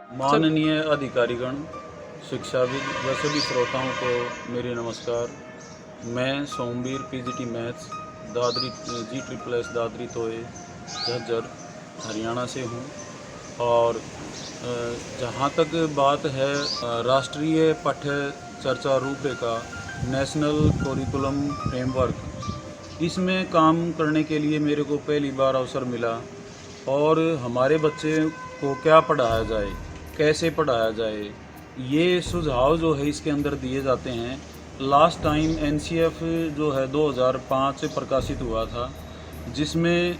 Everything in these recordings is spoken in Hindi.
चल। माननीय अधिकारीगण, शिक्षाविद व सभी श्रोताओं को मेरी नमस्कार। मैं सोमवीर पीजीटी मैथ्स दादरी जी ट्रिपल एस दादरी तोए झज्जर हरियाणा से हूँ। और जहाँ तक बात है राष्ट्रीय पाठ्य चर्चा रूपरेखा नेशनल कोरिकुलम फ्रेमवर्क, इसमें काम करने के लिए मेरे को पहली बार अवसर मिला। और हमारे बच्चे को क्या पढ़ाया जाए, कैसे पढ़ाया जाए, ये सुझाव जो है इसके अंदर दिए जाते हैं। लास्ट टाइम एनसीएफ जो है 2005 से प्रकाशित हुआ था, जिसमें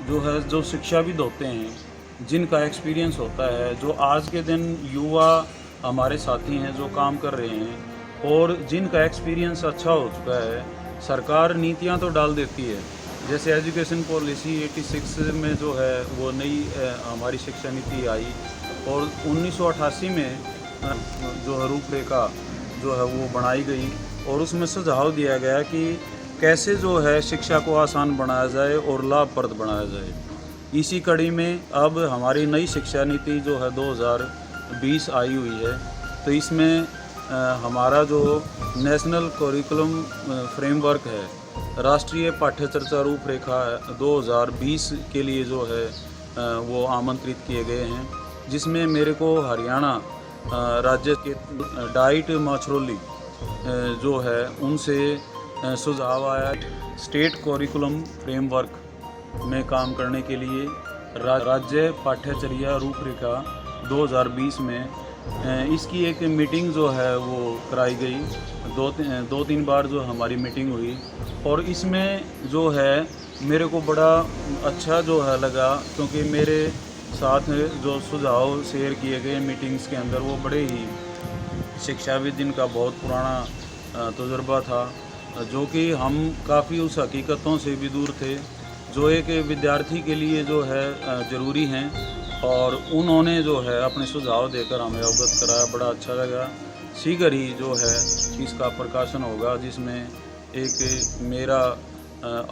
जो है जो शिक्षाविद होते हैं, जिनका एक्सपीरियंस होता है, जो आज के दिन युवा हमारे साथी हैं जो काम कर रहे हैं और जिनका एक्सपीरियंस अच्छा हो चुका है, सरकार नीतियां तो डाल देती है। जैसे एजुकेशन पॉलिसी 86 में जो है वो नई हमारी शिक्षा नीति आई, और 1988 में जो है रूपरेखा जो है वो बनाई गई, और उसमें सुझाव दिया गया कि कैसे जो है शिक्षा को आसान बनाया जाए और लाभप्रद बनाया जाए। इसी कड़ी में अब हमारी नई शिक्षा नीति जो है 2020 आई हुई है, तो इसमें हमारा जो नेशनल करिकुलम फ्रेमवर्क है, राष्ट्रीय पाठ्यचर्चा रूपरेखा 2020 के लिए जो है वो आमंत्रित किए गए हैं, जिसमें मेरे को हरियाणा राज्य के डाइट मछरोली जो है उनसे सुझाव आया स्टेट करिकुलम फ्रेमवर्क में काम करने के लिए। राज्य पाठ्यचर्या रूपरेखा 2020 में इसकी एक मीटिंग जो है वो कराई गई। दो तीन बार जो हमारी मीटिंग हुई, और इसमें जो है मेरे को बड़ा अच्छा जो है लगा, क्योंकि मेरे साथ जो सुझाव शेयर किए गए मीटिंग्स के अंदर वो बड़े ही शिक्षाविद जिनका बहुत पुराना तजुर्बा था, जो कि हम काफ़ी उस हकीकतों से भी दूर थे जो एक विद्यार्थी के लिए जो है ज़रूरी हैं। और उन्होंने जो है अपने सुझाव देकर हमें अवगत कराया, बड़ा अच्छा लगा। शीघ्र ही जो है इसका प्रकाशन होगा, जिसमें एक मेरा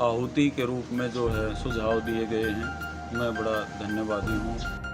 आहुति के रूप में जो है सुझाव दिए गए हैं। मैं बड़ा धन्यवादी हूँ।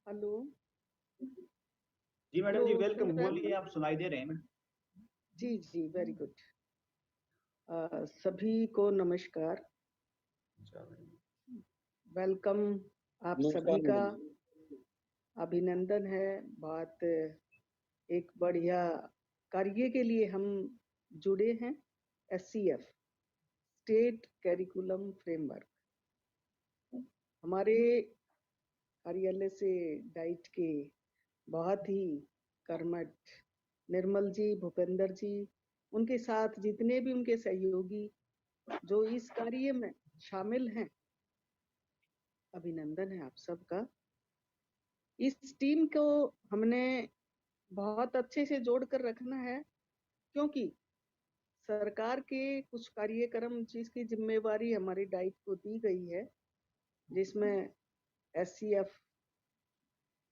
हेलो। जी मैडम हेलो, जी, सुन वेलकम। रहे हैं? बोलिए, आप सुनाई दे रहे हैं मैडम। जी जी, वेरी गुड। सभी को नमस्कार, वेलकम। आप सभी नमस्कार का मैडम जी। अभिनंदन है। बात एक बढ़िया कार्य के लिए हम जुड़े हैं। एससीएफ स्टेट करिकुलम फ्रेमवर्क हमारे कार्यालय से डाइट के बहुत ही कर्मठ निर्मल जी, भूपेंद्र जी, उनके साथ जितने भी उनके सहयोगी जो इस कार्य में शामिल हैं, अभिनंदन है आप सबका। इस टीम को हमने बहुत अच्छे से जोड़कर रखना है, क्योंकि सरकार के कुछ कार्यक्रम जिसकी जिम्मेवारी हमारी डाइट को दी गई है, जिसमें एससीएफ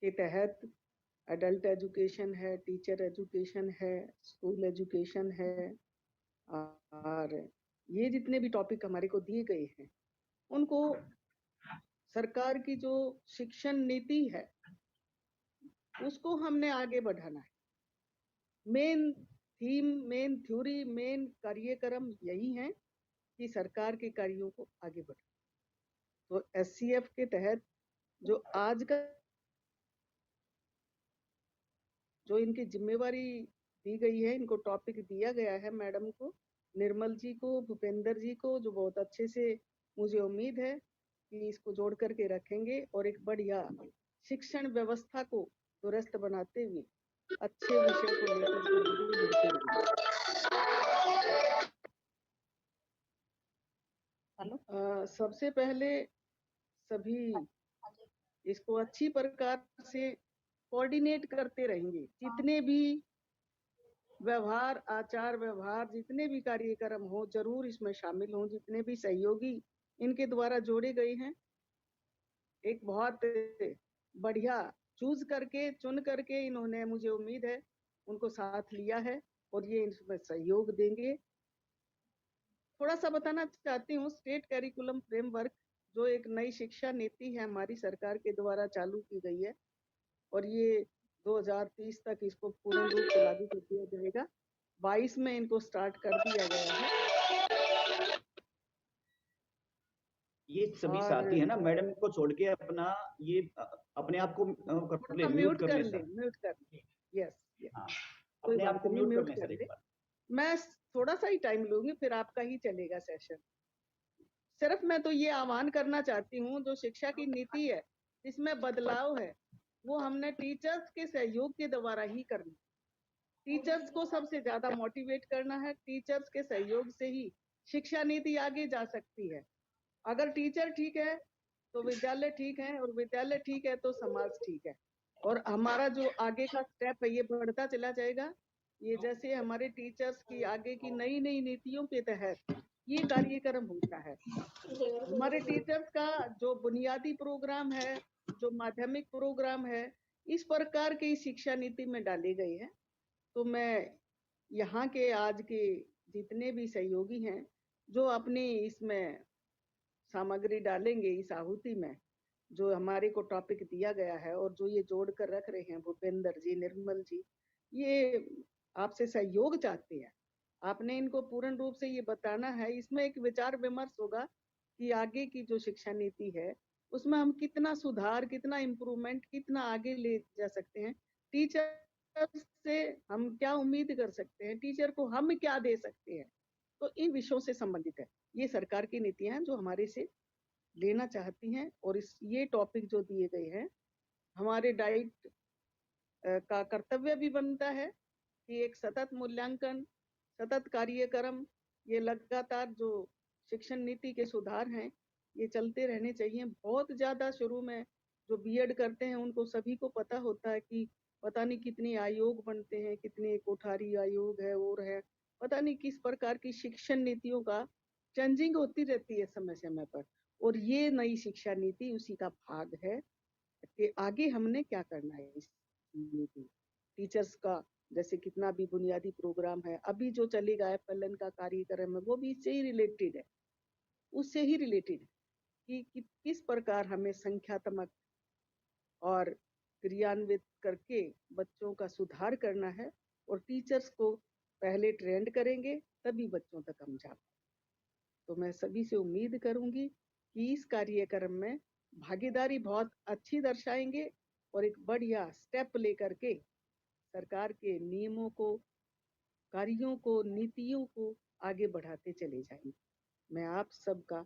के तहत एडल्ट एजुकेशन है, टीचर एजुकेशन है, स्कूल एजुकेशन है, और ये जितने भी टॉपिक हमारे को दिए गए हैं उनको सरकार की जो शिक्षण नीति है उसको हमने आगे बढ़ाना है। Main theme, main theory, main कार्यक्रम यही है कि सरकार के कार्यों को आगे बढ़ाए। तो SCF के तहत जो आज का जो इनकी जिम्मेवारी दी गई है, इनको टॉपिक दिया गया है मैडम को, निर्मल जी को, भूपेंद्र जी को, जो बहुत अच्छे से मुझे उम्मीद है कि इसको जोड़ करके रखेंगे और एक बढ़िया शिक्षण व्यवस्था को दुरुस्त बनाते हुए अच्छे विषय को लेकर सबसे पहले सभी इसको अच्छी प्रकार से कोऑर्डिनेट करते रहेंगे। जितने भी व्यवहार, आचार व्यवहार, जितने भी कार्यक्रम हो जरूर इसमें शामिल हों। जितने भी सहयोगी इनके द्वारा जोड़े गए हैं, एक बहुत बढ़िया चुन करके इन्होंने, मुझे उम्मीद है, उनको साथ लिया है और ये इसमें सहयोग देंगे। थोड़ा सा बताना चाहती हूँ, स्टेट करिकुलम फ्रेमवर्क जो एक नई शिक्षा नीति है हमारी सरकार के द्वारा चालू की गई है और ये 2030 तक इसको पूर्ण रूप से लागू कर दिया जाएगा। 22 में इनको स्टार्ट कर दिया गया है। ये सभी साथी है ना मैडम को छोड़ के अपना ये अपने आप को म्यूट कर ले। यस, अपने आप को म्यूट कर ले। मैं थोड़ा सा ही टाइम लूंगी, फिर आपका ही चलेगा सेशन। सिर्फ मैं तो ये आह्वान करना चाहती हूँ, जो शिक्षा की नीति है इसमें बदलाव है वो हमने टीचर्स के सहयोग के द्वारा ही करना। टीचर्स को सबसे ज्यादा मोटिवेट करना है। टीचर्स के सहयोग से ही शिक्षा नीति आगे जा सकती है। अगर टीचर ठीक है तो विद्यालय ठीक है, और विद्यालय ठीक है तो समाज ठीक है, और हमारा जो आगे का स्टेप है ये बढ़ता चला जाएगा। ये जैसे हमारे टीचर्स की आगे की नई नई नीतियों के तहत ये कार्यक्रम होता है। हमारे टीचर्स का जो बुनियादी प्रोग्राम है, जो माध्यमिक प्रोग्राम है, इस प्रकार की शिक्षा नीति में डाले गए हैं। तो मैं यहाँ के आज के जितने भी सहयोगी हैं जो अपनी इसमें सामग्री डालेंगे इस आहुति में, जो हमारे को टॉपिक दिया गया है और जो ये जोड़ कर रख रहे हैं भूपेंद्र जी, निर्मल जी, ये आपसे सहयोग चाहते हैं। आपने इनको पूर्ण रूप से ये बताना है। इसमें एक विचार विमर्श होगा कि आगे की जो शिक्षा नीति है उसमें हम कितना सुधार, कितना इम्प्रूवमेंट, कितना आगे ले जा सकते हैं। टीचर से हम क्या उम्मीद कर सकते हैं, टीचर को हम क्या दे सकते हैं। तो इन विषयों से संबंधित है ये सरकार की नीतियां हैं जो हमारे से लेना चाहती हैं। और ये टॉपिक जो दिए गए हैं, हमारे डाइट का कर्तव्य भी बनता है कि एक सतत मूल्यांकन, सतत कार्यक्रम, ये लगातार जो शिक्षण नीति के सुधार हैं ये चलते रहने चाहिए। बहुत ज्यादा शुरू में जो बीएड करते हैं उनको सभी को पता होता है कि पता नहीं कितने आयोग बनते हैं, कितने कोठारी आयोग है और है, पता नहीं किस प्रकार की शिक्षण नीतियों का चेंजिंग होती रहती है समय समय पर। और ये नई शिक्षा नीति उसी का भाग है कि आगे हमने क्या करना है। इस नीति टीचर्स का जैसे कितना भी बुनियादी प्रोग्राम है, अभी जो चलेगा FLN का कार्यक्रम है वो भी इससे ही रिलेटेड है, उससे ही रिलेटेड है कि किस प्रकार हमें संख्यात्मक और क्रियान्वित करके बच्चों का सुधार करना है। और टीचर्स को पहले ट्रेंड करेंगे तभी बच्चों तक हम जा पाएंगे। तो मैं सभी से उम्मीद करूंगी कि इस कार्यक्रम में भागीदारी बहुत अच्छी दर्शाएंगे और एक बढ़िया स्टेप लेकर के सरकार के नियमों को, कार्यों को, नीतियों को आगे बढ़ाते चले जाएंगे। मैं आप सबका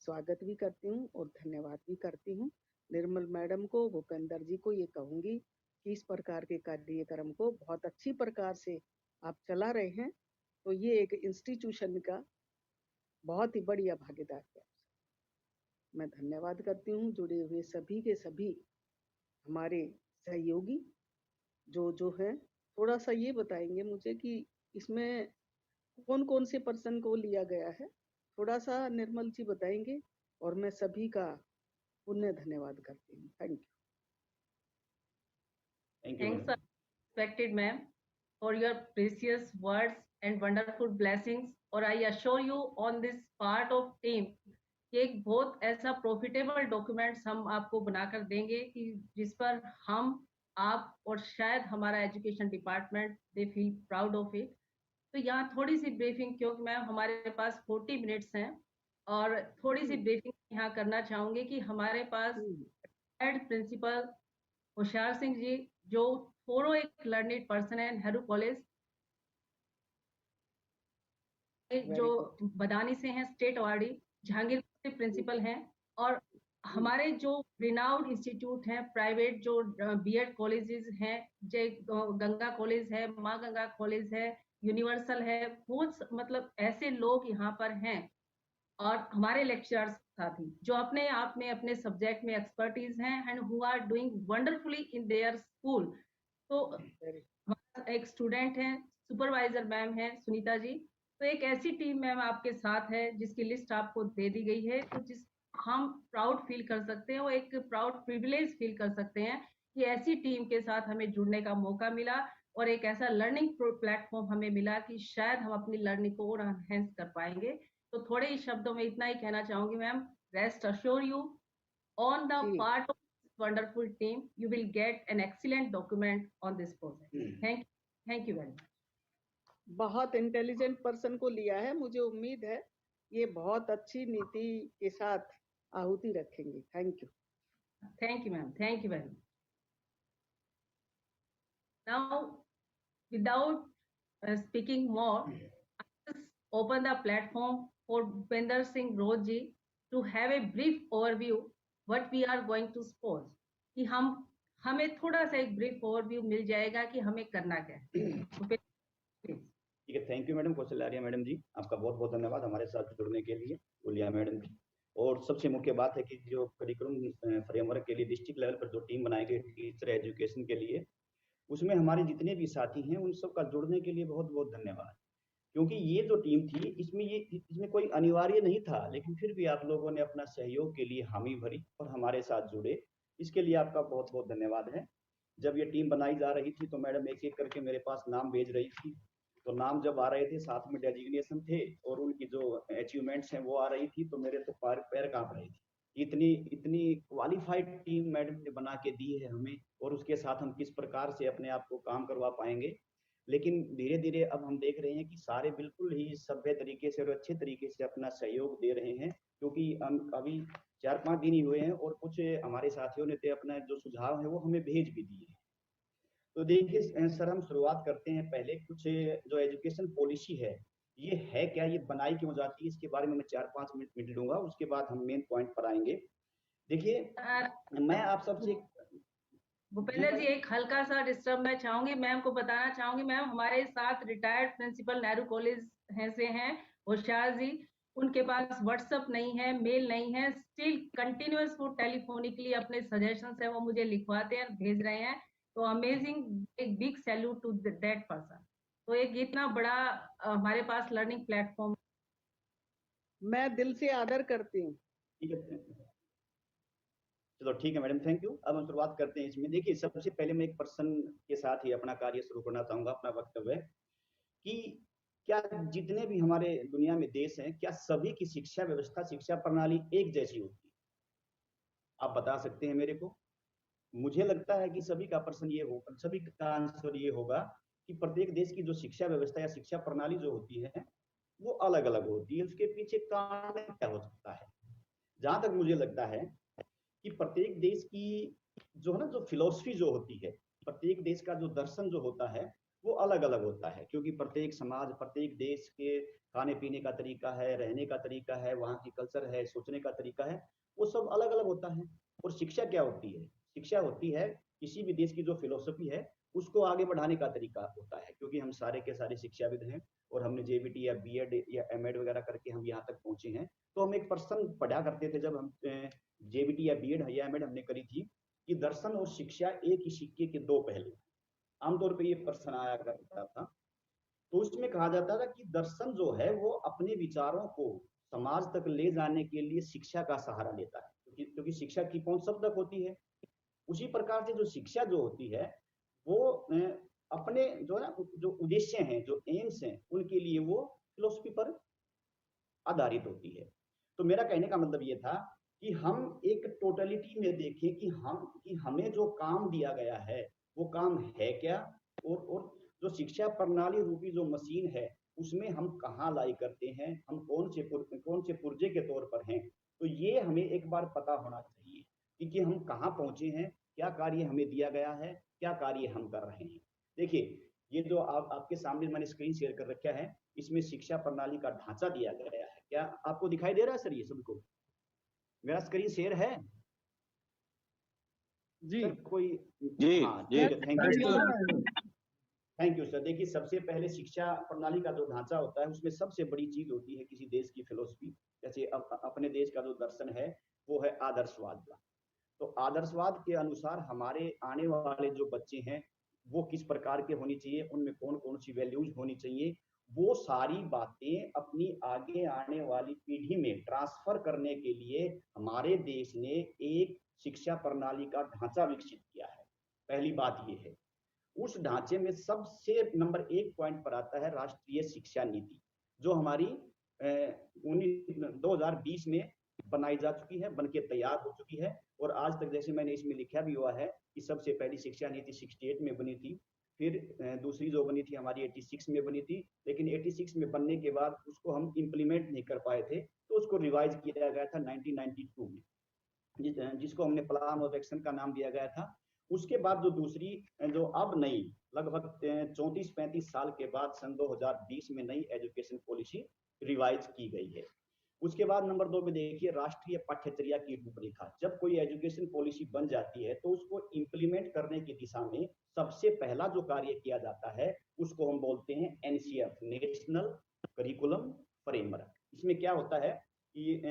स्वागत भी करती हूँ और धन्यवाद भी करती हूँ। निर्मल मैडम को, भूपेंद्र जी को ये कहूंगी कि इस प्रकार के कार्यक्रम को बहुत अच्छी प्रकार से आप चला रहे हैं, तो ये एक इंस्टीट्यूशन का बहुत ही बढ़िया भागीदार है। मैं धन्यवाद करती हूँ जुड़े हुए सभी के सभी हमारे सहयोगी जो हैं। थोड़ा सा ये बताएंगे मुझे कि इसमें कौन कौन से पर्सन को लिया गया है, थोड़ा सा निर्मल जी बताएंगे और मैं सभी का पुण्य धन्यवाद करती हूँ। Thank you. Thank you Thanks, madam. respected ma'am, for your precious words and wonderful blessings. और I assure you on this part of team कि एक बहुत ऐसा प्रॉफिटेबल डॉक्यूमेंट्स हम आपको बनाकर देंगे कि जिस पर हम, आप और शायद हमारा education department they feel proud of it. तो यहाँ थोड़ी सी ब्रीफिंग, क्योंकि मैम हमारे पास 40 मिनट्स हैं, और थोड़ी सी ब्रीफिंग यहाँ करना चाहूंगी कि हमारे पास हेड प्रिंसिपल होशियार सिंह जी, जो थोड़ो एक लर्निड पर्सन है नेहरू कॉलेज, जो बदानी से हैं, स्टेट अवार्डी, जहांगीर से प्रिंसिपल हैं, और हमारे जो रिनाउड इंस्टीट्यूट हैं प्राइवेट, जो बीएड कॉलेजेस हैं, जो गंगा कॉलेज है, माँ गंगा कॉलेज है, यूनिवर्सल है, बहुत मतलब ऐसे लोग यहाँ पर हैं, और हमारे लेक्चरर्स साथी जो अपने आप में अपने सब्जेक्ट में एक्सपर्टीज हैं and who are doing wonderfully in their school. तो हमारा एक स्टूडेंट है, सुपरवाइजर मैम है सुनीता जी। तो एक ऐसी टीम मैम आपके साथ है जिसकी लिस्ट आपको दे दी गई है, तो जिस हम प्राउड फील कर सकते हैं, वो एक प्राउड प्रिविलेज फील कर सकते हैं कि ऐसी टीम के साथ हमें जुड़ने का मौका मिला, और एक ऐसा लर्निंग प्लेटफॉर्म हमें मिला कि शायद हम अपनी लर्निंग को और एनहेंस कर पाएंगे। तो थोड़े ही शब्दों में इतना ही कहना चाहूंगी ma'am, rest assure you on the part of wonderful team you will get an excellent document on this project. Thank you very much. बहुत इंटेलिजेंट पर्सन को लिया है, मुझे उम्मीद है ये बहुत अच्छी नीति के साथ आहुति रखेंगे। Thank you. Thank you ma'am, thank you very much. Now without speaking more, I just open the platform for Bhupender Singh Roj ji to have a brief overview what we are going to suppose, कि हमें थोड़ा सा एक ब्रीफ ओवरव्यू मिल जाएगा कि हमें करना क्या है। ठीक है, thank you madam. Kaushal Arya madam ji, आपका बहुत बहुत धन्यवाद हमारे साथ जुड़ने के लिए, बोलिया मैडम जी। और सबसे मुख्य बात है कि जो करिकुलम फ्रेमवर्क के लिए डिस्ट्रिक्ट लेवल पर जो टीम बनाई गई टीचर एजुकेशन के लिए, उसमें हमारे जितने भी साथी हैं उन सब का जुड़ने के लिए बहुत बहुत धन्यवाद। क्योंकि ये जो टीम थी इसमें कोई अनिवार्य नहीं था, लेकिन फिर भी आप लोगों ने अपना सहयोग के लिए हामी भरी और हमारे साथ जुड़े, इसके लिए आपका बहुत बहुत धन्यवाद है। जब ये टीम बनाई जा रही थी तो मैडम एक एक करके मेरे पास नाम भेज रही थी, तो नाम जब आ रहे थे साथ में डेजिग्नेशन थे और उनकी जो अचीवमेंट्स हैं वो आ रही थी, तो मेरे तो पैर कांप रहे थे। इतनी क्वालिफाइड टीम मैडम ने बना के दी है हमें, और उसके साथ हम किस प्रकार से अपने आप को काम करवा पाएंगे। लेकिन धीरे धीरे अब हम देख रहे हैं कि सारे बिल्कुल ही सभ्य तरीके से और अच्छे तरीके से अपना सहयोग दे रहे हैं, क्योंकि हम अभी 4-5 दिन ही हुए हैं और कुछ हमारे साथियों ने तो अपना जो सुझाव है वो हमें भेज भी दिए हैं। तो देखिए सर, हम शुरुआत करते हैं पहले कुछ जो एजुकेशन पॉलिसी है ये है क्या, ये बनाई क्यों जाती है, इसके बारे में मैं 4-5 मिनट लूंगा, उसके बाद हम मेन पॉइंट पर आएंगे। देखिए मैं आप सबसे भूपेंद्र जी एक हल्का सा डिस्टर्ब मैं चाहूंगी, मैम को बताना चाहूंगी, मैम हमारे साथ रिटायर्ड प्रिंसिपल नेहरू कॉलेज से हैं होशियार जी, उनके पास व्हाट्सएप नहीं है, मेल नहीं है, स्टिल कंटिन्यूअस वो टेलीफोनिकली अपने सजेशंस है वो मुझे लिखवाते हैं, भेज रहे हैं। तो अमेजिंग, एक big salute to that person. तो एक इतना बड़ा हमारे पास लर्निंग प्लेटफॉर्म, मैं दिल से आदर करती हूँ। चलो ठीक है मैडम, थैंक यू। अब हम शुरुआत करते हैं इसमें। देखिए सबसे पहले मैं एक पर्सन के साथ ही अपना कार्य शुरू करना चाहूंगा, अपना वक्तव्य, कि क्या जितने भी हमारे दुनिया में देश हैं, क्या सभी की शिक्षा व्यवस्था, शिक्षा प्रणाली एक जैसी होती है? आप बता सकते हैं मेरे को? मुझे लगता है कि सभी का प्रश्न ये होगा, सभी का आंसर ये होगा कि प्रत्येक देश की जो शिक्षा व्यवस्था या शिक्षा प्रणाली जो होती है वो अलग अलग होती है। उसके पीछे कारण क्या हो सकता है? जहां तक मुझे लगता है कि प्रत्येक देश की जो है ना, जो फिलॉसफी जो होती है, प्रत्येक देश का जो दर्शन जो होता है वो अलग अलग होता है, क्योंकि प्रत्येक समाज, प्रत्येक देश के खाने पीने का तरीका है, रहने का तरीका है, वहाँ की कल्चर है, सोचने का तरीका है, वो सब अलग अलग होता है। और शिक्षा क्या होती है? शिक्षा होती है किसी भी देश की जो फिलोसफी है उसको आगे बढ़ाने का तरीका होता है, क्योंकि हम सारे के सारे शिक्षाविद हैं और हमने जेबीटी या बीएड या एमएड वगैरह करके हम यहाँ तक पहुंचे हैं। तो हम एक पर्सन पढ़ा करते थे जब हम जेबीटी या बीएड या एमएड हमने करी थी, कि दर्शन और शिक्षा एक ही सिक्के के दो पहलू। आमतौर पर ये प्रश्न आया करता था, तो उसमें कहा जाता था कि दर्शन जो है वो अपने विचारों को समाज तक ले जाने के लिए शिक्षा का सहारा लेता है, क्योंकि शिक्षा की कौन शब्द होती है। उसी प्रकार से जो शिक्षा जो होती है वो अपने जो है ना जो उद्देश्य हैं, जो एम्स हैं, उनके लिए वो फिलोसफी पर आधारित होती है। तो मेरा कहने का मतलब ये था कि हम एक टोटलिटी में देखें कि हमें जो काम दिया गया है वो काम है क्या, और जो शिक्षा प्रणाली रूपी जो मशीन है उसमें हम कहाँ लाई करते हैं, हम कौन से पुर्जे के तौर पर हैं। तो ये हमें एक बार पता होना चाहिए कि हम कहाँ पहुंचे हैं, क्या कार्य हमें दिया गया है, क्या कार्य हम कर रहे हैं। देखिए, ये जो आपके सामने मैंने स्क्रीन शेयर कर रखा है, इसमें शिक्षा प्रणाली का ढांचा दिया गया है। क्या आपको दिखाई दे रहा है सर ये सबको? मेरा स्क्रीन शेयर है जी सर? कोई? जी हाँ जी ठीक है, थैंक यू आ सर। रहा है। Thank you sir. देखिए, सबसे पहले शिक्षा प्रणाली का जो ढांचा होता है उसमें सबसे बड़ी चीज होती है किसी देश की फिलोसफी। जैसे अपने देश का जो दर्शन है वो है आदर्शवाद का। तो आदर्शवाद के अनुसार हमारे आने वाले जो बच्चे हैं वो किस प्रकार के होनी चाहिए, उनमें कौन कौन सी वैल्यूज होनी चाहिए, वो सारी बातें अपनी आगे आने वाली पीढ़ी में ट्रांसफर करने के लिए हमारे देश ने एक शिक्षा प्रणाली का ढांचा विकसित किया है। पहली बात ये है। उस ढांचे में सबसे नंबर 1 पॉइंट पर आता है राष्ट्रीय शिक्षा नीति, जो हमारी 2020 में बनाई जा चुकी है, बनके तैयार हो चुकी है। और आज तक जैसे मैंने इसमें लिखा भी हुआ है कि सबसे पहली शिक्षा नीति 68 में बनी थी, फिर दूसरी जो बनी थी हमारी 86 में बनी थी, लेकिन 86 में बनने के बाद उसको हम इम्प्लीमेंट नहीं कर पाए थे, तो उसको रिवाइज किया गया था 1992 में, जिसको हमने प्लान ऑफ एक्शन का नाम दिया गया था। उसके बाद जो दूसरी, जो अब नई लगभग 34-35 साल के बाद सन 2020 में नई एजुकेशन पॉलिसी रिवाइज की गई है। उसके बाद नंबर 2 में देखिए राष्ट्रीय पाठ्यचर्या की रूपरेखा। जब कोई एजुकेशन पॉलिसी बन जाती है तो उसको इम्प्लीमेंट करने की दिशा में सबसे पहला जो कार्य किया जाता है उसको हम बोलते हैं एनसीएफ, नेशनल करिकुलम फ्रेमवर्क। इसमें क्या होता है कि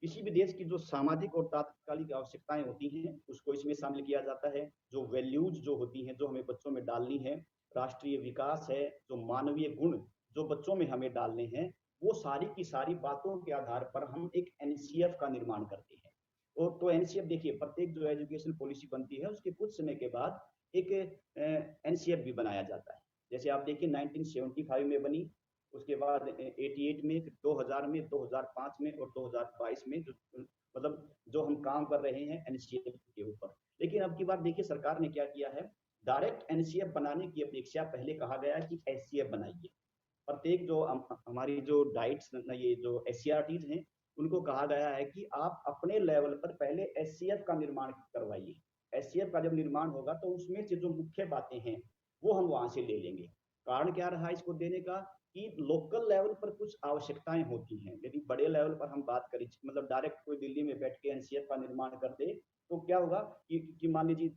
किसी भी देश की जो सामाजिक और तात्कालिक आवश्यकताएं होती हैं उसको इसमें शामिल किया जाता है। जो वैल्यूज जो होती हैं जो हमें बच्चों में डालनी है, राष्ट्रीय विकास है, जो मानवीय गुण जो बच्चों में हमें डालने हैं, वो सारी की सारी बातों के आधार पर हम एक एनसीएफ का निर्माण करते हैं। और तो एनसीएफ देखिए, प्रत्येक जो एजुकेशन पॉलिसी बनती है उसके कुछ समय के बाद एक एनसीएफ भी बनाया जाता है। जैसे आप देखिए 1975 में बनी, उसके बाद 88 में, फिर 2000 में, 2005 में और 2022 में, मतलब जो हम काम कर रहे हैं एनसीएफ के ऊपर। लेकिन अब की बार देखिए सरकार ने क्या किया है, डायरेक्ट एनसीएफ बनाने की अपेक्षा पहले कहा गया कि एससीएफ बनाइए। प्रत्येक जो हमारी जो डाइट्स, ये जो एससीआरटीज हैं, उनको कहा गया है कि आप अपने लेवल पर पहले एससीएफ का निर्माण करवाइए। एससीएफ का जब निर्माण होगा तो उसमें से जो मुख्य बातें हैं वो हम वहां से ले लेंगे। कारण क्या रहा इसको देने का कि लोकल लेवल पर कुछ आवश्यकताएं होती हैं। यदि बड़े लेवल पर हम बात करें, मतलब डायरेक्ट कोई दिल्ली में बैठ के एनसीएफ का निर्माण कर दे, तो क्या होगा कि मान लीजिए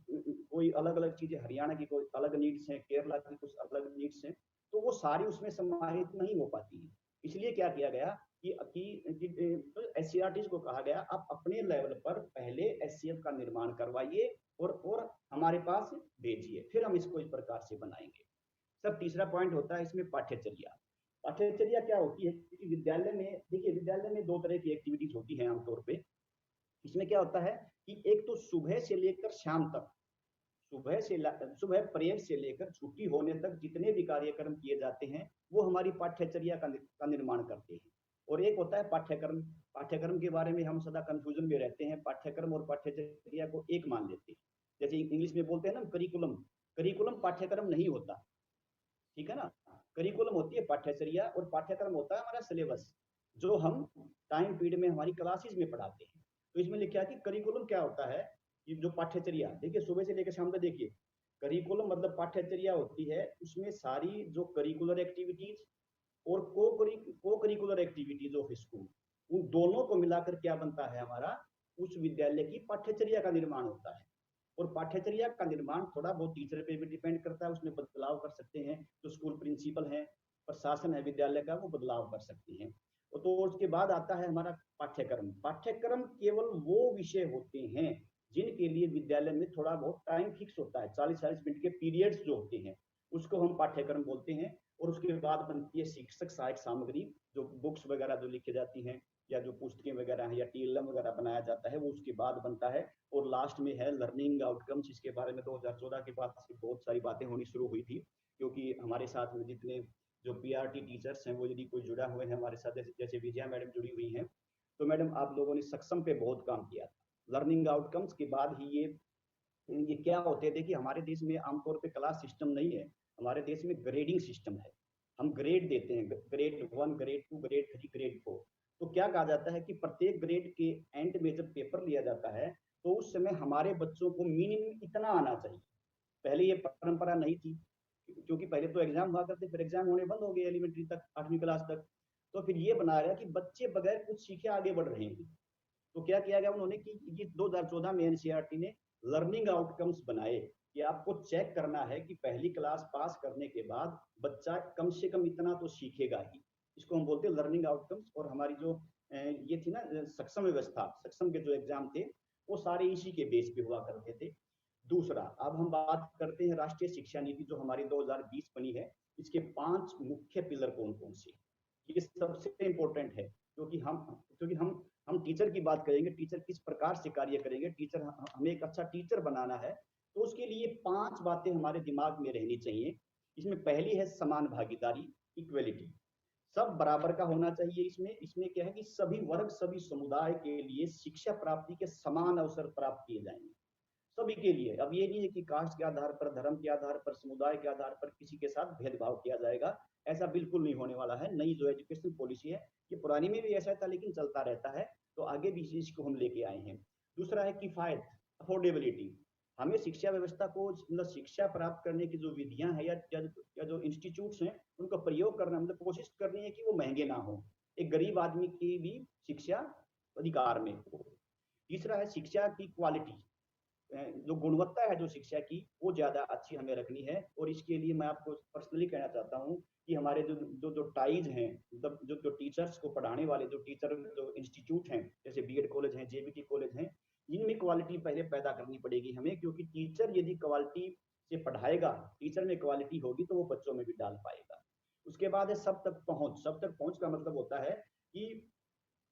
कोई अलग अलग चीजें, हरियाणा की कोई अलग नीड्स हैं, केरला की कुछ अलग नीड्स हैं, तो वो सारी उसमें समाहित नहीं हो पाती है। इसलिए क्या किया गया कि एससीआरटीज को कहा गया आप अपने लेवल पर पहले एससीएफ का निर्माण करवाइए और हमारे पास भेजिए, फिर हम इसको इस प्रकार से बनाएंगे। सर तीसरा पॉइंट होता है इसमें पाठ्यचर्या। पाठ्यचर्या क्या होती है कि विद्यालय में, देखिए विद्यालय में 2 तरह की एक्टिविटीज होती हैं आमतौर पे। इसमें क्या होता है कि एक तो सुबह से लेकर शाम तक, सुबह प्रेयर से लेकर छुट्टी होने तक जितने भी कार्यक्रम किए जाते हैं वो हमारी पाठ्यचर्या का निर्माण करते हैं। और एक होता है पाठ्यक्रम। पाठ्यक्रम के बारे में हम सदा कंफ्यूजन में रहते हैं, पाठ्यक्रम और पाठ्यचर्या को एक मान लेते हैं। जैसे इंग्लिश में बोलते हैं ना करिकुलम, करिकुलम पाठ्यक्रम नहीं होता, ठीक है ना। करिकुलम होती है पाठ्यचर्या और पाठ्यक्रम होता है हमारा सिलेबस, जो हम टाइम पीरियड में हमारी क्लासेस में पढ़ाते हैं। तो इसमें लिखा है कि करिकुलम क्या होता है, कि जो पाठ्यचर्या, देखिए सुबह से लेकर शाम तक, देखिए करिकुलम मतलब पाठ्यचर्या होती है, उसमें सारी जो करिकुलर एक्टिविटीज और को करिकुलर एक्टिविटीज ऑफ स्कूल, उन दोनों को मिलाकर क्या बनता है हमारा, उस विद्यालय की पाठ्यचर्या का निर्माण होता है। और पाठ्यचर्या का निर्माण थोड़ा बहुत टीचर पे भी डिपेंड करता है, उसमें बदलाव कर सकते हैं, जो स्कूल प्रिंसिपल है, प्रशासन है विद्यालय का, वो बदलाव कर सकते हैं। तो उसके बाद आता है हमारा पाठ्यक्रम। पाठ्यक्रम केवल वो विषय होते हैं जिनके लिए विद्यालय में थोड़ा बहुत टाइम फिक्स होता है, 40-40 मिनट के पीरियड्स जो होते हैं उसको हम पाठ्यक्रम बोलते हैं। और उसके बाद बनती है शिक्षक सहायक सामग्री, जो बुक्स वगैरह जो लिखी जाती हैं या जो पुस्तकें वगैरह हैं या टीएलएम वगैरह बनाया जाता है, वो उसके बाद बनता है। और लास्ट में है लर्निंग आउटकम्स। इसके बारे में 2014 के बाद से बहुत सारी बातें होनी शुरू हुई थी, क्योंकि हमारे साथ में जितने जो पीआरटी टीचर्स हैं, वो यदि कोई जुड़ा हुए हैं हमारे साथ, जैसे विजया मैडम जुड़ी हुई हैं, तो मैडम आप लोगों ने सक्षम पे बहुत काम किया था। लर्निंग आउटकम्स के बाद ही ये क्या होते हैं, देखिए हमारे देश में आमतौर पे क्लास सिस्टम नहीं है, हमारे देश में ग्रेडिंग सिस्टम है। हम ग्रेड देते हैं, ग्रेड 1, ग्रेड 2, ग्रेड 3, ग्रेड 4। तो क्या कहा जाता है कि प्रत्येक ग्रेड के एंड में जब पेपर लिया जाता है, तो उस समय हमारे बच्चों को मिनिमम इतना आना चाहिए। पहले ये परंपरा नहीं थी, क्योंकि पहले तो एग्जाम हुआ करते, फिर एग्जाम होने बंद हो गए एलिमेंट्री तक, 8वीं क्लास तक। तो फिर ये बनाया गया कि बच्चे बगैर कुछ सीखे आगे बढ़ रहे हैं। तो क्या किया गया उन्होंने कि ये 2014 में एनसीईआरटी ने लर्निंग आउटकम्स बनाए कि आपको चेक करना है कि पहली क्लास पास करने के बाद बच्चा कम से कम इतना तो सीखेगा ही। इसको हम बोलते हैं लर्निंग आउटकम्स। और हमारी जो ये थी ना सक्षम व्यवस्था, सक्षम के जो एग्जाम थे वो सारे इसी के बेस पे हुआ करते थे। दूसरा, अब हम बात करते हैं राष्ट्रीय शिक्षा नीति जो हमारी 2020 बनी है। इसके 5 मुख्य पिलर कौन कौन से, ये सबसे इंपॉर्टेंट है, क्योंकि हम टीचर की बात करेंगे, टीचर किस प्रकार से कार्य करेंगे, टीचर हमें एक अच्छा टीचर बनाना है, तो उसके लिए 5 बातें हमारे दिमाग में रहनी चाहिए। इसमें पहली है समान भागीदारी, इक्वलिटी। सब बराबर का होना चाहिए। इसमें क्या है कि सभी वर्ग, सभी समुदाय के लिए शिक्षा प्राप्ति के समान अवसर प्राप्त किए जाएंगे, सभी के लिए। अब ये नहीं है कि कास्ट के आधार पर, धर्म के आधार पर, समुदाय के आधार पर किसी के साथ भेदभाव किया जाएगा, ऐसा बिल्कुल नहीं होने वाला है। नई जो एजुकेशन पॉलिसी है, ये पुरानी में भी ऐसा था लेकिन चलता रहता है, तो आगे भी इस चीज को हम लेके आए हैं। दूसरा है किफायत, अफोर्डेबिलिटी। हमें शिक्षा व्यवस्था को, मतलब शिक्षा प्राप्त करने की जो विधियां हैं या जो इंस्टीट्यूट्स हैं, उनका प्रयोग करना, मतलब कोशिश करनी है कि वो महंगे ना हो, एक गरीब आदमी की भी शिक्षा अधिकार में हो। तीसरा है शिक्षा की क्वालिटी, जो गुणवत्ता है जो शिक्षा की, वो ज्यादा अच्छी हमें रखनी है। और इसके लिए मैं आपको पर्सनली कहना चाहता हूँ कि हमारे जो टाइज हैं, मतलब जो टीचर्स को पढ़ाने वाले जो इंस्टीट्यूट हैं, जैसे बीएड कॉलेज हैं, जेबीटी कॉलेज हैं, इनमें क्वालिटी पहले पैदा करनी पड़ेगी हमें, क्योंकि टीचर यदि क्वालिटी से पढ़ाएगा, टीचर में क्वालिटी होगी, तो वो बच्चों में भी डाल पाएगा। उसके बाद है सब तक पहुंच। सब तक पहुंच का मतलब होता है कि